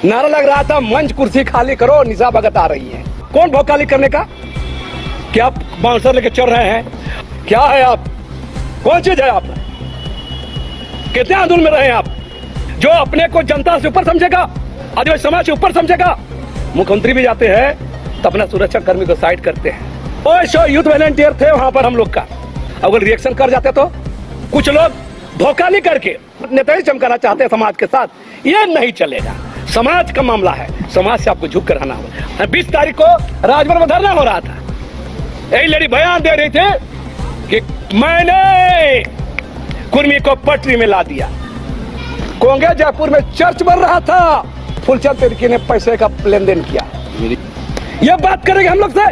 नारा लग रहा था मंच कुर्सी खाली करो, निशा भगत आ रही है। कौन भौकाली करने का? क्या आप बाउंसर लेके चल रहे हैं? क्या है आप? कौन चीज है आप? कितने आंदोलन में रहे आप? जो अपने को जनता से ऊपर समझेगा, आदिवासी समाज से ऊपर समझेगा। मुख्यमंत्री भी जाते हैं तो अपना सुरक्षा कर्मी को साइड करते हैं। और यूथ वॉलंटियर थे वहां पर हम लोग का, अगर रिएक्शन कर जाते तो कुछ लोग भौकाली करके नेता ही चमकाना चाहते हैं समाज के साथ। ये नहीं चलेगा, समाज का मामला है, समाज से आपको झुक कर रहना होगा। 20 तारीख को राजभवन में धरना हो रहा था, यही लेडी बयान दे रही थी कि मैंने कुर्मी को पटरी में ला दिया। कोंगे जयपुर में चर्च बन रहा था, फूलचंद तिर्की ने पैसे का लेन देन किया। ये बात करेंगे हम लोग से,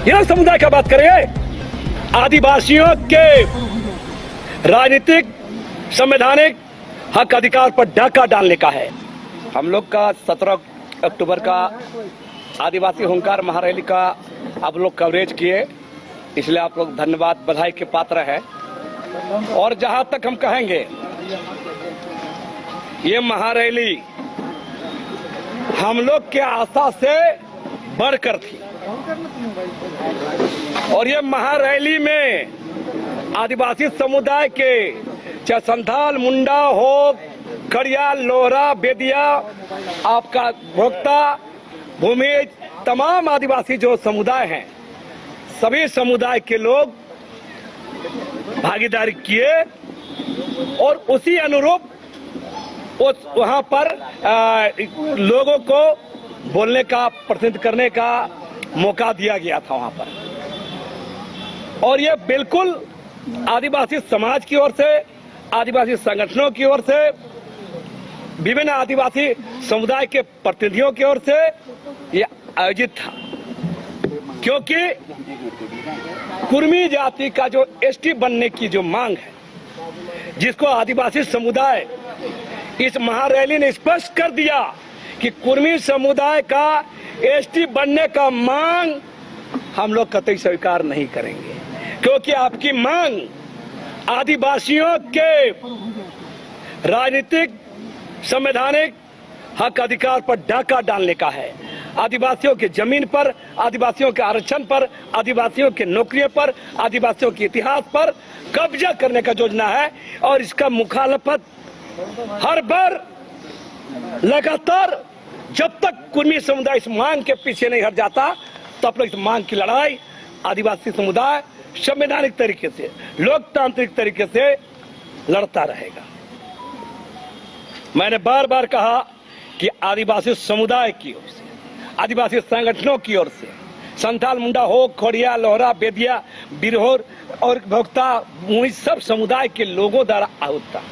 ये समुदाय का बात करेंगे। आदिवासियों के राजनीतिक संवैधानिक हक अधिकार पर डाका डालने का है। हम लोग का 17 अक्टूबर का आदिवासी हुंकार महारैली का आप लोग कवरेज किए, इसलिए आप लोग धन्यवाद बधाई के पात्र है। और जहां तक हम कहेंगे, ये महारैली हम लोग के आशा से बढ़कर थी। और ये महारैली में आदिवासी समुदाय के, चाहे संथाल, मुंडा हो, खड़िया, लोहरा, बेदिया, आपका भोक्ता, भूमिज, तमाम आदिवासी जो समुदाय हैं, सभी समुदाय के लोग भागीदारी किए और उसी अनुरूप वहां पर लोगों को बोलने का, प्रतिनिधित्व करने का मौका दिया गया था वहां पर। और ये बिल्कुल आदिवासी समाज की ओर से, आदिवासी संगठनों की ओर से, विभिन्न आदिवासी समुदाय के प्रतिनिधियों की ओर से ये आयोजित था। क्योंकि कुर्मी जाति का जो एसटी बनने की जो मांग है, जिसको आदिवासी समुदाय इस महारैली ने स्पष्ट कर दिया कि कुर्मी समुदाय का एसटी बनने का मांग हम लोग कतई स्वीकार नहीं करेंगे। क्योंकि आपकी मांग आदिवासियों के राजनीतिक संवैधानिक हक अधिकार पर डाका डालने का है। आदिवासियों के जमीन पर, आदिवासियों के आरक्षण पर, आदिवासियों के नौकरियों पर, आदिवासियों के इतिहास पर कब्जा करने का योजना है। और इसका मुखालफत हर बार लगातार, जब तक कुर्मी समुदाय इस मांग के पीछे नहीं हट जाता, तब तक इस मांग की लड़ाई आदिवासी समुदाय संवैधानिक तरीके से, लोकतांत्रिक तरीके से लड़ता रहेगा। मैंने बार बार कहा कि आदिवासी समुदाय की ओर से, आदिवासी संगठनों की ओर से, संथाल, मुंडा हो, खोड़िया, लोहरा, बेदिया, बिरहोर और भोक्ता, मुई, सब समुदाय के लोगों द्वारा आहूत था।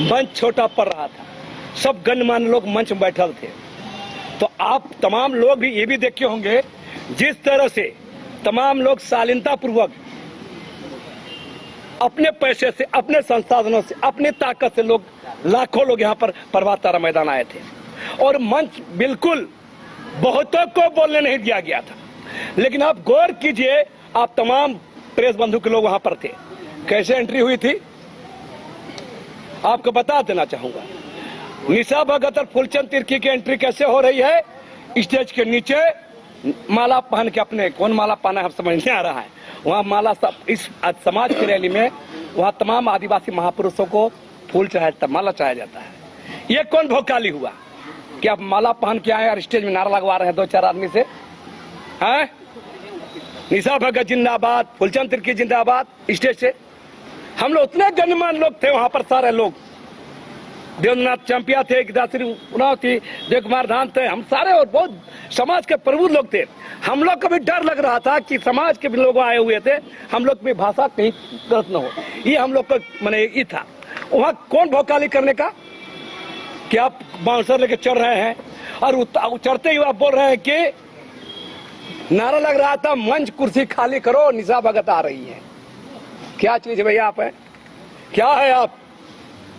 मंच छोटा पड़ रहा था, सब गणमान्य लोग मंच में बैठल थे। तो आप तमाम लोग भी ये भी देखे होंगे, जिस तरह से तमाम लोग शालीनता पूर्वक अपने पैसे से, अपने संसाधनों से, अपनी ताकत से लोग, लाखों लोग यहाँ पर प्रभात तारा मैदान आए थे। और मंच बिल्कुल बहुतों को बोलने नहीं दिया गया था। लेकिन आप गौर कीजिए, आप तमाम प्रेस बंधु के लोग वहां पर थे, कैसे एंट्री हुई थी आपको बता देना चाहूंगा। निशा भगत और फूलचंद तिर्की की एंट्री कैसे हो रही है? स्टेज के नीचे माला पहन के, अपने कौन माला पहना है समझ नहीं आ रहा है, वहाँ माला सब, इस समाज की रैली में वहाँ तमाम आदिवासी महापुरुषों को फूल चढ़ाया, माला चढ़ाया जाता है। ये कौन भौकाली हुआ कि आप माला पहन के आए और स्टेज में नारा लगवा रहे हैं 2-4 आदमी से? हैं? निशा भगत जिंदाबाद, फूलचंद तिर्की जिंदाबाद। स्टेज से हम लोग उतने गणमान्य लोग थे वहां पर, सारे लोग, देवेंद्रनाथ चंपिया थे, गिदाश्री उरांव थी, देवकुमार धान थे, हम सारे और बहुत समाज के प्रबुद्ध लोग थे। हम लोग को भी डर लग रहा था कि समाज के भी लोग आए हुए थे, हम लोग की भाषा कहीं गलत न हो, ये हम लोग को मैंने ये था। वहाँ कौन भौकाली करने का कि आप बाउंसर लेके चढ़ रहे हैं और चढ़ते ही आप बोल रहे हैं कि नारा लग रहा था मंच कुर्सी खाली करो, निशा भगत आ रही है। क्या चीज है भैया आप? है क्या है आप?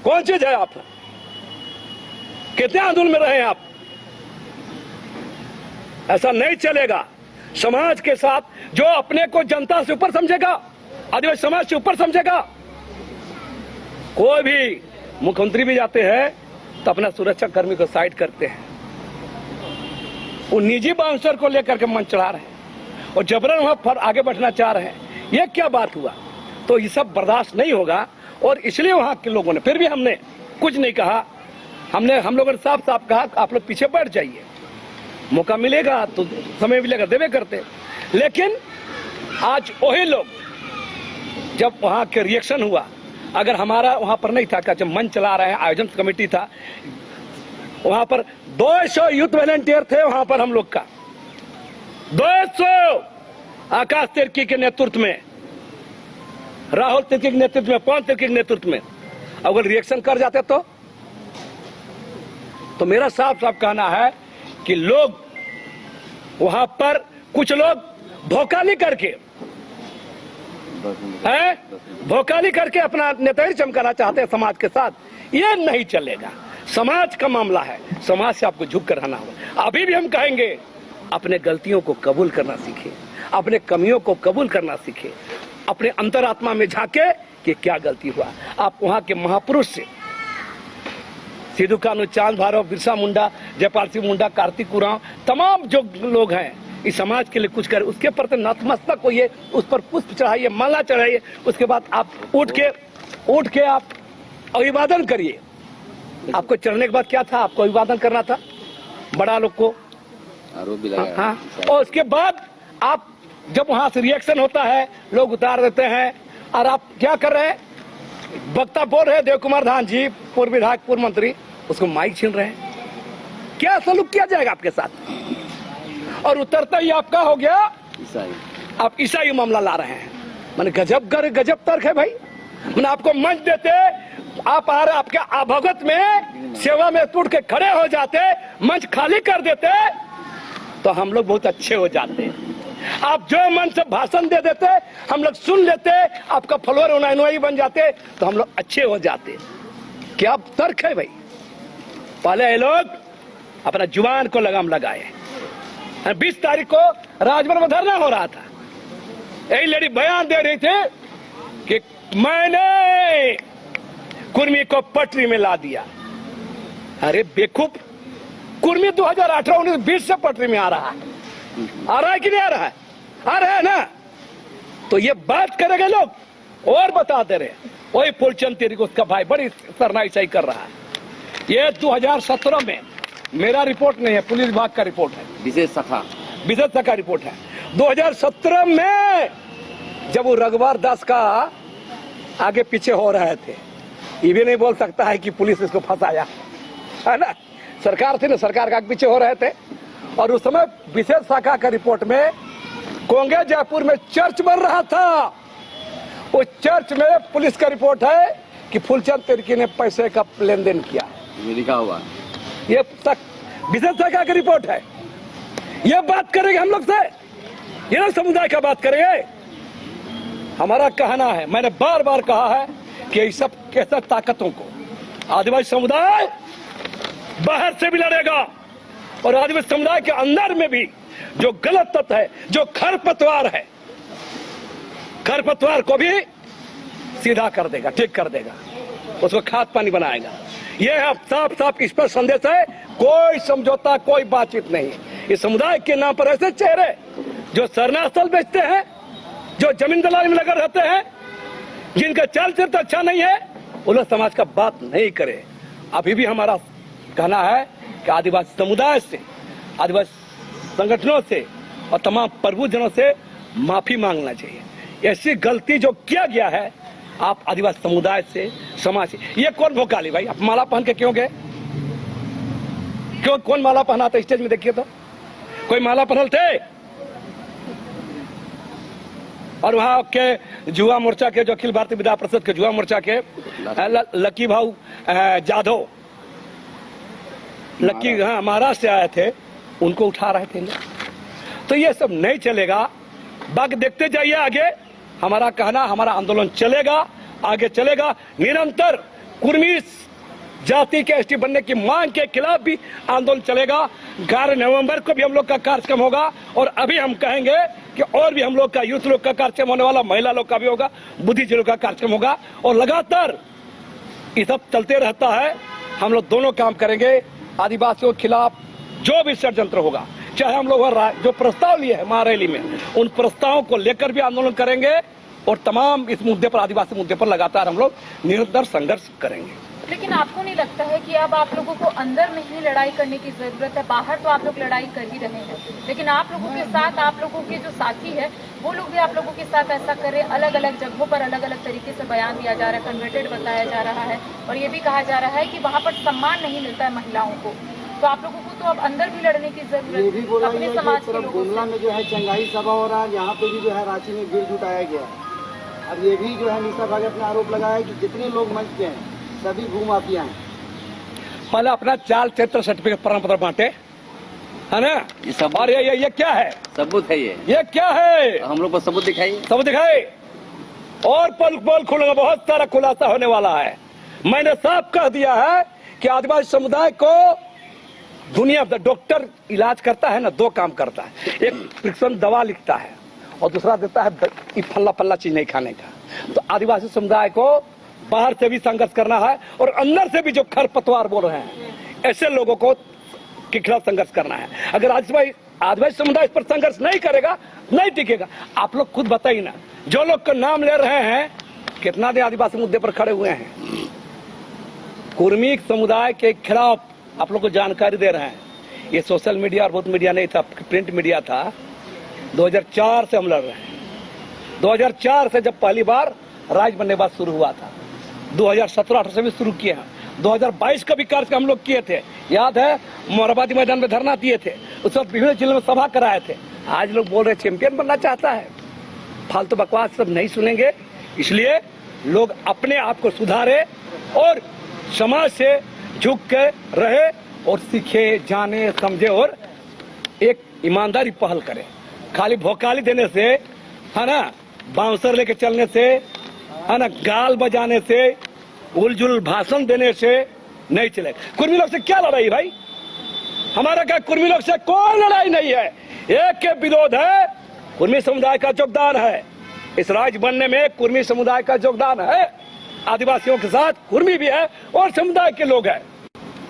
कौन चीज है आप? कितने आंदोलन में रहे आप? ऐसा नहीं चलेगा। समाज के साथ जो अपने को जनता से ऊपर समझेगा, आदिवासी समाज से ऊपर समझेगा, कोई भी मुख्यमंत्री भी जाते हैं तो अपना सुरक्षा कर्मी को साइड करते हैं, वो निजी बाउंसर को लेकर के मंच चढ़ा रहे हैं और जबरन वहां पर आगे बढ़ना चाह रहे हैं। ये क्या बात हुआ? तो ये सब बर्दाश्त नहीं होगा और इसलिए वहां के लोगों ने, फिर भी हमने कुछ नहीं कहा, हम लोगों ने साफ साफ कहा आप लोग पीछे बैठ जाइए, मौका मिलेगा तो समय मिलेगा देवे करते। लेकिन आज वही लोग, जब वहां के रिएक्शन हुआ, अगर हमारा वहां पर नहीं था, क्या जब मंच चला रहे हैं, आयोजन कमेटी था, वहां पर 200 यूथ वॉलंटियर थे वहां पर हम लोग का, 200 आकाश तिर्की के नेतृत्व में, राहुल तिर्की के नेतृत्व में, पवन तिर्की के नेतृत्व में, अगर रिएक्शन कर जाते तो मेरा साफ साफ कहना है कि लोग वहां पर कुछ लोग भोकाली करके भोकाली करके अपना नेतागिरी चमकाना चाहते हैं समाज के साथ। ये नहीं चलेगा, समाज का मामला है, समाज से आपको झुक कर रहना होगा। अभी भी हम कहेंगे अपने गलतियों को कबूल करना सीखे, अपने कमियों को कबूल करना सीखे, अपने अंतरात्मा में झांके कि क्या गलती हुआ। आप वहां के महापुरुष से सिद्धू कानू, चांद भारव, बिरसा मुंडा, जयपाल सिंह मुंडा, कार्तिक उरांव, तमाम जो लोग हैं इस समाज के लिए कुछ करे, उसके प्रति नतमस्तक होइए, उस पर पुष्प चढ़ाइए, माला चढ़ाइए, उसके बाद आप उठ के आप अभिवादन करिए। आपको चढ़ने के बाद क्या था? आपको अभिवादन करना था, बड़ा लोग को आरोप भी लगाया। हाँ, और उसके बाद आप जब वहां से रिएक्शन होता है, लोग उतार देते हैं और आप क्या कर रहे हैं? वक्ता बोल रहे देव कुमार धान जी, पूर्व विधायक, पूर्व मंत्री, उसको माइक छीन रहे हैं। क्या सलूक किया जाएगा आपके साथ? और उतरता ही आपका हो गया ईसाई, आप ईसाई मामला ला रहे हैं। मैंने गजब तर्क है भाई। मैंने आपको मंच देते, आप आ रहे, आपके अभगत में सेवा में टूट के खड़े हो जाते, मंच खाली कर देते तो हम लोग बहुत अच्छे हो जाते। आप जो मन से भाषण दे देते, हम लोग सुन लेते, आपका फॉलोअर अनुयायी बन जाते तो हम लोग अच्छे हो जाते। क्या तर्क है भाई? पहले ये लोग अपना जुबान को लगाम लगाए। 20 तारीख को राजभवन में धरना हो रहा था, यही लेडी बयान दे रही थी कि मैंने कुर्मी को पटरी में ला दिया। अरे बेवकूफ, कुर्मी 2018, 19, 20 से पटरी में आ रहा है कि नहीं आ रहा है? आ रहा है ना। तो ये बात करेंगे लोग और बताते रहे, वही फूलचंद तिर्की, उसका भाई बड़ी सरनाईशाही कर रहा है। ये 2017 में, मेरा रिपोर्ट नहीं है, पुलिस विभाग का रिपोर्ट है, विशेष शाखा रिपोर्ट है। 2017 में जब वो रघुवर दास का आगे पीछे हो रहे थे, ये भी नहीं बोल सकता है कि पुलिस इसको फंसाया, है ना। सरकार थी ना, सरकार का आगे पीछे हो रहे थे। और उस समय विशेष शाखा का रिपोर्ट में कोंगे जयपुर में चर्च बन रहा था, उस चर्च में पुलिस का रिपोर्ट है कि फूलचंद तिर्की ने पैसे का लेन देन किया, लिखा हुआ। ये तक विशेष शाखा का रिपोर्ट है। ये बात करेंगे हम लोग से, ये लोग समुदाय का बात करेंगे। हमारा कहना है, मैंने बार बार कहा है कि इस सब कैसे ताकतों को आदिवासी समुदाय बाहर से भी लड़ेगा और आदिवासी समुदाय के अंदर में भी जो गलत तत्व है, जो खरपतवार है, खरपतवार को भी सीधा कर देगा, ठीक कर देगा, उसको खाद पानी बनाएगा। यह साफ साफ इस पर संदेश है। कोई समझौता, कोई बातचीत नहीं। इस समुदाय के नाम पर ऐसे चेहरे जो शरणास्थल बेचते हैं, जो जमीन दलाली में लगे रहते हैं, जिनका चाल चरित्र अच्छा नहीं है, वो लोग समाज का बात नहीं करे। अभी भी हमारा कहना है कि आदिवासी समुदाय से, आदिवासी संगठनों से और तमाम प्रबुद्धजनों से माफी मांगना चाहिए। ऐसी गलती जो किया गया है, आप आदिवासी समुदाय से, समाज से। ये कौन भोकाली भाई? आप माला पहन के क्यों गए? क्यों? कौन माला पहना था? स्टेज में देखिए तो कोई माला पहनल थे? और वहां के युवा मोर्चा के, जो अखिल भारतीय विद्या परिषद के युवा मोर्चा के लकी भाऊ जाधव, लकी, हाँ, महाराष्ट्र से आए थे, उनको उठा रहे थे। तो ये सब नहीं चलेगा। बाकी देखते जाइए आगे। हमारा कहना, हमारा आंदोलन चलेगा, आगे चलेगा निरंतर। कुर्मी जाति के एसटी बनने की मांग के खिलाफ भी आंदोलन चलेगा। 11 नवंबर को भी हम लोग का कार्यक्रम होगा और अभी हम कहेंगे कि और भी हम लोग का, यूथ लोग का कार्यक्रम होने वाला, महिला लोग का भी होगा, बुद्धिजीवी का कार्यक्रम होगा और लगातार ये सब चलते रहता है। हम लोग दोनों काम करेंगे। आदिवासियों के खिलाफ जो भी षड्यंत्र होगा, चाहे हम लोग जो प्रस्ताव लिए हैं महारैली में, उन प्रस्तावों को लेकर भी आंदोलन करेंगे और तमाम इस मुद्दे पर, आदिवासी मुद्दे पर लगातार हम लोग निरंतर संघर्ष करेंगे। लेकिन आपको नहीं लगता है कि अब आप लोगों को अंदर में ही लड़ाई करने की जरूरत है? बाहर तो आप लोग लड़ाई कर ही रहे हैं, लेकिन आप लोगों के साथ, आप लोगों के जो साथी है वो लोग भी आप लोगों के साथ ऐसा कर रहे हैं। अलग अलग जगहों पर अलग अलग तरीके से बयान दिया जा रहा है, कन्वर्टेड बताया जा रहा है, और ये भी कहा जा रहा है कि वहाँ पर सम्मान नहीं मिलता है महिलाओं को। तो आप लोगों को तो अब अंदर भी लड़ने की जरूरत है अपने समाज के लोगों से। गुमला में जो है चंगाई सभा हो रहा है, यहाँ पे भी जो है रांची में भीड़ जुटाया गया है। अब ये भी जो है निशा भगत ने आरोप लगाया कि जितने लोग मंच पे हैं सभी भूमाफिया हैं। पहले अपना चाल चरित्र सर्टिफिकेट प्रमाण पत्र बांटे, है ना? ये सब और ये क्या है? सबूत है ये क्या है? हम लोग को सबूत दिखाइए। सबूत दिखाए। और पोल खुलेगा, बहुत सारा खुलासा होने वाला है। मैंने साफ कह दिया है कि आदिवासी समुदाय को दुनिया में डॉक्टर इलाज करता है ना, दो काम करता है। एक प्रिस्क्रिप्शन दवा लिखता है और दूसरा देता है फल्ला चीज नहीं खाने का। तो आदिवासी समुदाय को बाहर से भी संघर्ष करना है और अंदर से भी जो खरपतवार बोल रहे हैं ऐसे लोगों को के खिलाफ संघर्ष करना है। अगर आदिवासी समुदाय इस पर संघर्ष नहीं करेगा, नहीं टिकेगा। आप लोग खुद बताइए ना, जो लोग का नाम ले रहे हैं कितना दिन आदिवासी मुद्दे पर खड़े हुए हैं, कुर्मी समुदाय के खिलाफ आप लोग को जानकारी दे रहे हैं। ये सोशल मीडिया और बहुत मीडिया नहीं था, प्रिंट मीडिया था। 2004 से हम लड़ रहे हैं। 2004 से जब पहली बार राज्य बनने के बाद शुरू हुआ था, 2017-18 से भी शुरू किए हैं। 2022 का भी कार्यक्रम हम लोग किए थे, याद है? मोराबादी मैदान में धरना दिए थे, उस वक्त विभिन्न जिलों में सभा कराए थे। आज लोग बोल रहे चैंपियन बनना चाहता है। फालतू बकवास सब नहीं सुनेंगे, इसलिए लोग अपने आप को सुधारे और समाज से झुक के रहे और सीखे, जाने, समझे और एक ईमानदारी पहल करे। खाली भोकाली देने से, है ना, बाउंसर लेके चलने से, है ना, गाल बजाने से, उलझुल भाषण देने से नहीं चले। कुर्मी लोग से क्या लड़ाई भाई? हमारा क्या कुर्मी लोग से कोई लड़ाई नहीं है। एक के विरोध है, कुर्मी समुदाय का योगदान है इस राज्य बनने में। कुर्मी समुदाय का योगदान है, आदिवासियों के साथ कुर्मी भी है और समुदाय के लोग हैं,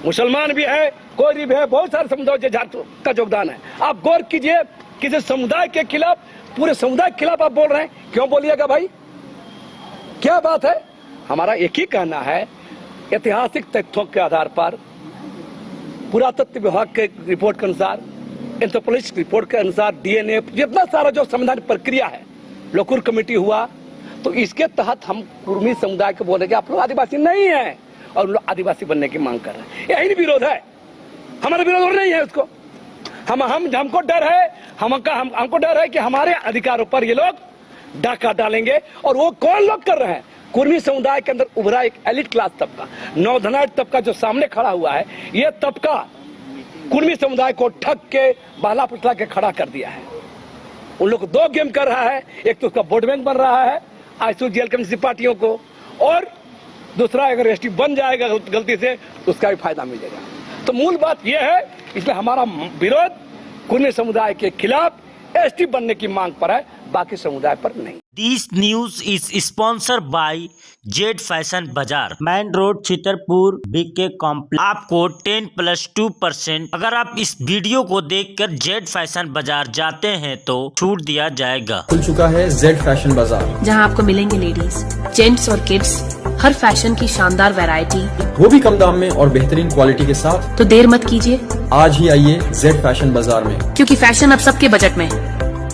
मुसलमान भी है, कोई भी है, बहुत सारे समुदाय का योगदान है। आप गौर कीजिए, किसी समुदाय के खिलाफ, पूरे समुदाय के खिलाफ आप बोल रहे हैं, क्यों बोलिएगा भाई? क्या बात है? हमारा एक ही कहना है, ऐतिहासिक तथ्यों के आधार पर, पुरातत्व विभाग के रिपोर्ट के अनुसार, एंथ्रोपोलॉजिस्ट रिपोर्ट के अनुसार, डीएनए, जितना सारा जो संवैधानिक प्रक्रिया है, लोकुर कमेटी हुआ, तो इसके तहत हम कुर्मी समुदाय को बोलेंगे आप लोग आदिवासी नहीं है और लोग आदिवासी बनने की मांग कर रहे हैं। यही नहीं विरोध है, हमारा विरोध नहीं है उसको। हमको डर है, हमको डर है कि हमारे अधिकारों पर ये लोग डाका डालेंगे। और वो कौन लोग कर रहे हैं? कुर्मी समुदाय के अंदर उभरा एक एलिट क्लास तबका, नौधनाट तबका जो सामने खड़ा हुआ है, ये तबका कुर्मी समुदाय को ठग के, बहला फुसला के खड़ा कर दिया है। उन लोग दो गेम कर रहा है, एक तो उसका वोट बैंक बन रहा है आईसीजेल कम्युनिस्ट पार्टियों को, और दूसरा अगर एसटी बन जाएगा गलती से तो उसका भी फायदा मिलेगा। तो मूल बात यह है, इसमें हमारा विरोध कुर्मी समुदाय के खिलाफ एसटी बनने की मांग पर है, बाकी समुदाय पर नहीं। This news is sponsored by Z Fashion Bazaar, main road, Chitarpur, BK complex. आपको 10+2% अगर आप इस वीडियो को देखकर जेड फैशन बाजार जाते हैं तो छूट दिया जाएगा। खुल चुका है जेड फैशन बाजार, जहां आपको मिलेंगे लेडीज, जेंट्स और किड्स, हर फैशन की शानदार वैरायटी, वो भी कम दाम में और बेहतरीन क्वालिटी के साथ। तो देर मत कीजिए, आज ही आइए जेड फैशन बाजार में, क्योंकि फैशन अब सबके बजट में है।